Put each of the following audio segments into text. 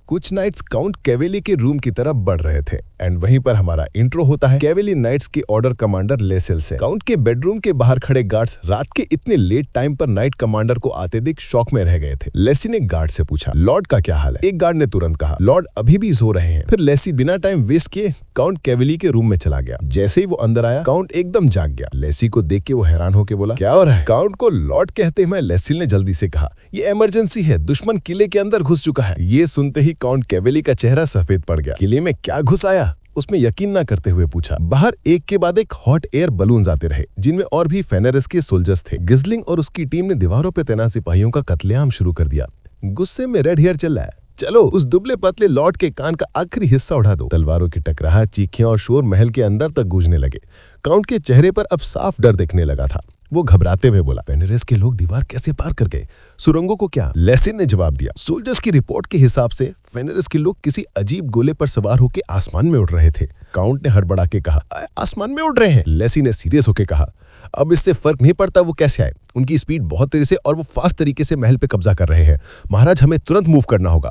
कुछ nights count कैवेली के room की तरफ बढ़ रहे थे एंड वहीं पर हमारा इंट्रो होता है कैवेली नाइट्स के ऑर्डर कमांडर लेसेल से। काउंट के बेडरूम के बाहर खड़े गार्ड्स रात के इतने लेट टाइम पर नाइट कमांडर को आते देख शॉक में रह गए थे। लेसी ने गार्ड से पूछा, लॉर्ड का क्या हाल है? एक गार्ड ने तुरंत कहा, लॉर्ड अभी भी सो रहे हैं। फिर लेसी बिना टाइम वेस्ट किए काउंट कैवेली के रूम में चला गया। जैसे ही वो अंदर आया काउंट एकदम जाग गया। लेसी को देख के वो हैरान होकर बोला, क्या हो रहा है? काउंट को लॉर्ड कहते हुए लेसी ने जल्दी से कहा, ये इमरजेंसी है, दुश्मन किले के अंदर घुस चुका है। ये सुनते ही काउंट कैवेली का चेहरा सफेद पड़ गया। किले में क्या घुस आया? उसमें यकीन न करते हुए पूछा। बाहर एक के बाद एक हॉट एयर बलून आते रहे जिनमें और भी फेनरिस के सोल्जर्स थे। गिजलिंग और उसकी टीम ने दीवारों पर तैनात सिपाहियों का कत्लेआम शुरू कर दिया। गुस्से में रेड हेयर चिल्लाया, चलो उस दुबले पतले लॉर्ड के कान का आखिरी हिस्सा उड़ा दो। तलवारों की टकराहट, चीखियां और शोर महल के अंदर तक गूंजने लगे। काउंट के चेहरे पर अब साफ डर दिखने लगा था। वो घबराते हुए बोला, फेनरिस के लोग दीवार कैसे पार कर गए? सुरंगों को क्या? लेसिन ने जवाब दिया, सोल्जर्स की रिपोर्ट के हिसाब से फेनरिस के लोग किसी अजीब गोले पर सवार होकर आसमान में उड़ रहे थे। काउंट ने हड़बड़ा के कहा, आसमान में उड़ रहे हैं? लेसी ने सीरियस होकर कहा, अब इससे फर्क नहीं पड़ता वो कैसे आए। उनकी स्पीड बहुत तेज है और वो फास्ट तरीके से महल पे कब्जा कर रहे हैं। महाराज, हमें तुरंत मूव करना होगा।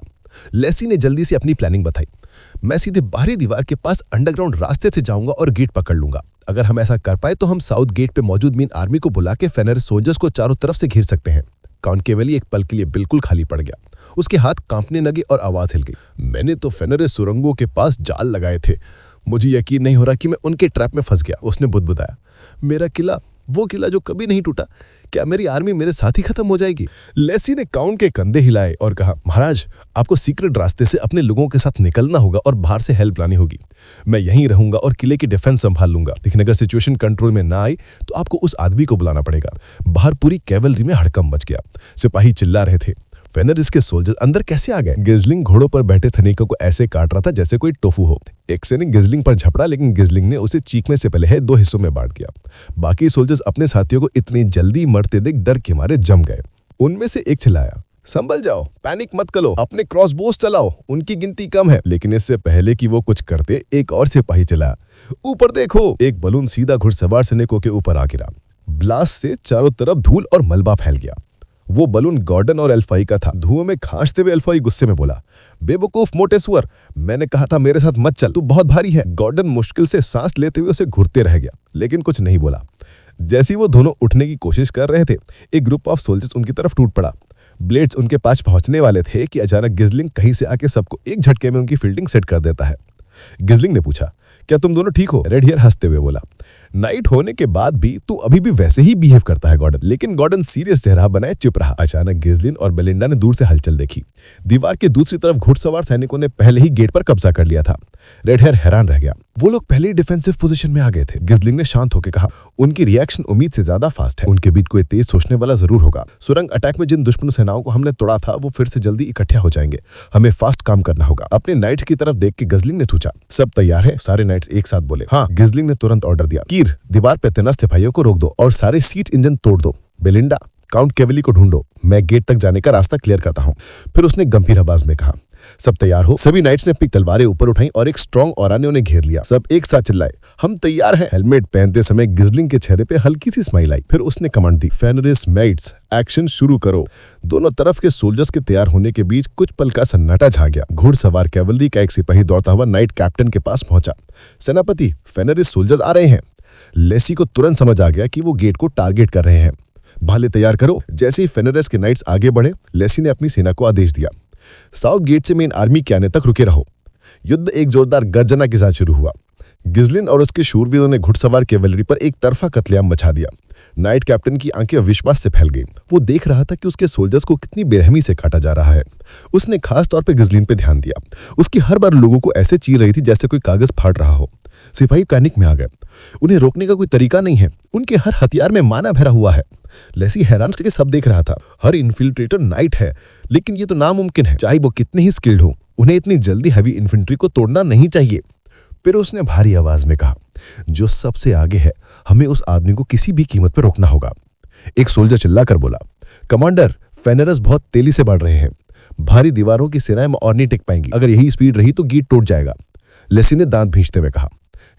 लेसी ने जल्दी से अपनी प्लानिंग बताई। मैं सीधे बाहरी दीवार के पास अंडरग्राउंड रास्ते से जाऊंगा और गेट पकड़ लूंगा। अगर हम ऐसा कर पाए तो हम साउथ गेट पे मौजूद मेन आर्मी को बुला के फेनरिस सोल्जर्स को चारों तरफ से घेर सकते हैं। काउंट कैवेली एक पल के लिए बिल्कुल खाली पड़ गया। उसके हाथ कांपने लगे और आवाज हिल गई, मैंने तो फेनरिस सुरंगों के पास जाल लगाए थे। मुझे यकीन नहीं हो रहा कि मैं उनके ट्रैप में फंस गया। उसने बुदबुदाया, मेरा किला, वो किला जो कभी नहीं टूटा, क्या मेरी आर्मी मेरे साथ ही खत्म हो जाएगी? लेसी ने काउंट के कंधे हिलाए और कहा, महाराज, आपको सीक्रेट रास्ते से अपने लोगों के साथ निकलना होगा और बाहर से हेल्प लानी होगी। मैं यहीं रहूंगा और किले की डिफेंस संभाल लूंगा। लेकिन अगर सिचुएशन कंट्रोल में ना आई तो आपको उस आदमी को बुलाना पड़ेगा। बाहर पूरी कैवलरी में हड़कंप मच गया। सिपाही चिल्ला रहे थे, फेनरिस के सोल्जर्स अंदर कैसे आ गए? गिजलिंग घोड़ों पर बैठे थनीकों को ऐसे काट रहा था जैसे कोई टोफू हो। एक सैनिक गिजलिंग पर झपड़ा, लेकिन गिजलिंग ने उसे चीखने से पहले दो हिस्सों में बांट दिया। बाकी सोल्जर्स अपने साथियों को इतनी जल्दी मरते देख डर के मारे जम गए। उनमें से एक चिल्लाया, संभल जाओ, पैनिक मत करो, अपने क्रॉसबोस चलाओ, उनकी गिनती कम है। लेकिन इससे पहले कि वो कुछ करते, एक और सिपाही चिल्लाया, ऊपर देखो। एक बलून सीधा घुड़सवार सैनिकों के ऊपर आ गिरा। ब्लास्ट से चारों तरफ धूल और मलबा फैल गया। वो बलून गॉर्डन और एल्फाई का था। धुएं में खांसते हुए एल्फाई गुस्से में बोला, बेवकूफ मोटे सुअर, मैंने कहा था मेरे साथ मत चल, तू बहुत भारी है। गॉर्डन मुश्किल से सांस लेते हुए उसे घुरते रह गया, लेकिन कुछ नहीं बोला। जैसे ही वो दोनों उठने की कोशिश कर रहे थे, एक ग्रुप ऑफ सोल्जर्स उनकी तरफ टूट पड़ा। ब्लेड्स उनके पास पहुंचने वाले थे कि अचानक गिजलिंग कहीं से आके सबको एक झटके में उनकी फील्डिंग सेट कर देता है। गिजलिंग ने पूछा, क्या तुम दोनों ठीक हो? रेड हेयर हंसते हुए बोला, नाइट होने के बाद भी तू अभी भी वैसे ही बिहेव करता है गॉर्डन। लेकिन गॉर्डन सीरियस चेहरा बनाए चुप रहा। अचानक गिजलिन और बेलिंडा ने दूर से हलचल देखी। दीवार के दूसरी तरफ घुड़सवार सैनिकों ने पहले ही गेट पर कब्जा कर लिया था। रेड हेयर हैरान रह गया। वो लोग पहले ही डिफेंसिव पोजीशन में आ गए थे। गिजलिंग ने शांत होकर कहा, उनकी रिएक्शन उम्मीद से ज्यादा फास्ट है। उनके बीच कोई तेज सोचने वाला जरूर होगा। सुरंग अटैक में जिन दुश्मन सेनाओं को हमने तोड़ा था वो फिर से जल्दी इकट्ठे हो जाएंगे। हमें फास्ट काम करना होगा। अपने नाइट्स की तरफ देख के गिजलिंग ने पूछा, सब तैयार है? सारे नाइट्स एक साथ बोले, हाँ। गिजलिंग ने तुरंत ऑर्डर दिया, कीर, दीवार पे तैनात सिपाहियों को रोक दो और सारे सीट इंजन तोड़ दो। बेलिंडा, काउंट कैवेली को ढूंढो, मैं गेट तक जाने का रास्ता क्लियर करता हूँ। फिर उसने गंभीर आवाज में कहा, सब तैयार हो? सभी नाइट्स ने अपनी तलवारें ऊपर उठाई और एक स्ट्रॉन्ग ऑरा ने उन्हें घेर लिया। सब एक साथ चिल्लाए, हम तैयार हैं। हेलमेट पहनते समय गिजलिंग के चेहरे पे हल्की सी स्माइल आई। फिर उसने कमांड दी, फेनरिस मेट्स, एक्शन शुरू करो। दोनों तरफ के सोल्जर्स के तैयार होने के बीच कुछ पल का सन्नाटा छा गया। घुड़सवार कैवलरी का एक सिपाही दौड़ता हुआ नाइट कैप्टन के पास पहुंचा। सेनापति, फेनरिस सोल्जर्स आ रहे हैं। लेसी को तुरंत समझ आ गया कि वो गेट को टारगेट कर रहे हैं। भाले तैयार करो। जैसे ही फेनरिस के नाइट्स आगे बढ़े, लेसी ने अपनी सेना को आदेश दिया, साउथ गेट से मेन आर्मी के आने तक रुके रहो। युद्ध एक जोरदार गर्जना के साथ शुरू हुआ। गिजलिन और उसके शूरवीरों ने घुड़सवार कैवलरी पर एक तरफा कत्लेआम मचा दिया। नाइट कैप्टन की आंखें अविश्वास से फैल गईं। वो देख रहा था कि उसके सोल्जर्स को कितनी बेरहमी से काटा जा रहा है। उसने खास तौर पे गिजलिन पे ध्यान दिया। उसकी हर बार लोगों को ऐसे चीर रही थी जैसे कोई कागज फाड़ रहा हो। सिपाही पैनिक में आ गए। उन्हें रोकने का कोई तरीका नहीं है। उनके हर हथियार में माना भरा हुआ है। लेसी हैरान करके सब देख रहा था। हर इन्फिल्ट्रेटर नाइट है, लेकिन ये तो नामुमकिन है, चाहे वो कितने ही स्किल्ड हो। उन्हें इतनी जल्दी हैवी इन्फेंट्री को तोड़ना नहीं चाहिए। फिर उसने भारी आवाज में कहा, जो सबसे आगे है, हमें उस आदमी को किसी भी कीमत पर रोकना होगा। एक सोल्जर चिल्लाकर बोला, कमांडर, फेनरिस बहुत तेजी से बढ़ रहे हैं। भारी दीवारों की सेनाएं और नहीं टिक पाएंगी। अगर यही स्पीड रही तो गेट टूट जाएगा। लेसी ने दांत भींचते हुए कहा,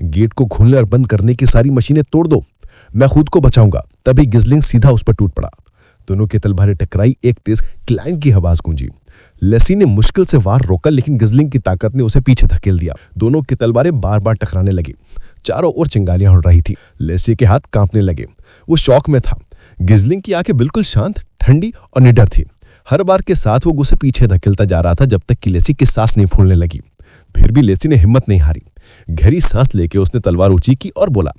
गेट को खोलने और बंद करने की सारी मशीनें तोड़ दो, मैं खुद को बचाऊंगा। तभी गिजलिंग सीधा उस पर टूट पड़ा। दोनों की तलवारें टकराई, एक तेज क्लैंग की आवाज गूंजी। लेसी ने मुश्किल से वार रोका, लेकिन गिजलिंग की ताकत ने उसे पीछे धकेल दिया। दोनों की तलवारें बार बार टकराने लगी। चारों ओर चिंगारियां उड़ रही थी। लेसी के हाथ कांपने लगे। वो शौक में था। गिजलिंग की आंखें बिल्कुल शांत, ठंडी और निडर थी। हर बार के साथ वो उसे पीछे धकेलता जा रहा था, जब तक कि लेसी की सांस नहीं फूलने लगी। फिर भी लेसी ने हिम्मत नहीं हारी। गहरी सांस लेके उसने तलवार ऊंची की और बोला,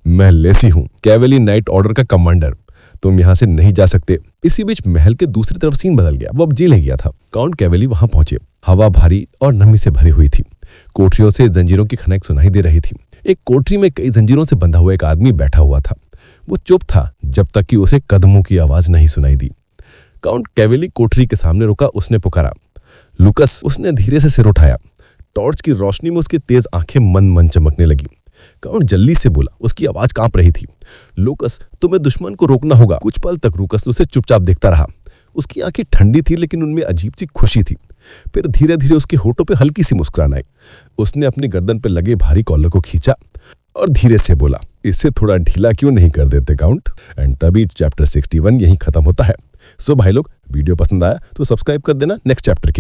मैं लेसी हूं, कैवेली नाइट ऑर्डर का कमांडर। तुम यहां से नहीं जा सकते। इसी बीच महल के दूसरी तरफ सीन बदल गया। वो अब जेल गया था। काउंट कैवेली वहां पहुंचे। हवा भारी और नमी से भरी हुई थी। कोठरियों से जंजीरों की खनक सुनाई दे रही थी। एक कोठरी में कई जंजीरों से बंधा हुआ एक आदमी बैठा हुआ था। वो चुप था जब तक कि उसे कदमों की आवाज नहीं सुनाई दी। काउंट कैवेली कोठरी के सामने रुका। उसने पुकारा, लुकस। उसने धीरे से सिर उठाया। टॉर्च की रोशनी में उसकी तेज आंखें मन चमकने लगी। काउंट जल्दी से बोला, उसकी आवाज कांप रही थी, लुकस, तुम्हें दुश्मन को रोकना होगा। कुछ पल तक लुकस उसे चुपचाप देखता रहा। उसकी आंखें ठंडी थी, लेकिन उनमें अजीब सी खुशी थी। फिर धीरे धीरे उसके होठों पे हल्की सी मुस्कुराहट आई। उसने अपनी गर्दन पे लगे भारी कॉलर को खींचा और धीरे से बोला, इसे थोड़ा ढीला क्यों नहीं कर देते काउंट। एंड तभी चैप्टर 61 यहीं खत्म होता है। सो भाई लोग, वीडियो पसंद आया तो सब्सक्राइब कर देना नेक्स्ट चैप्टर के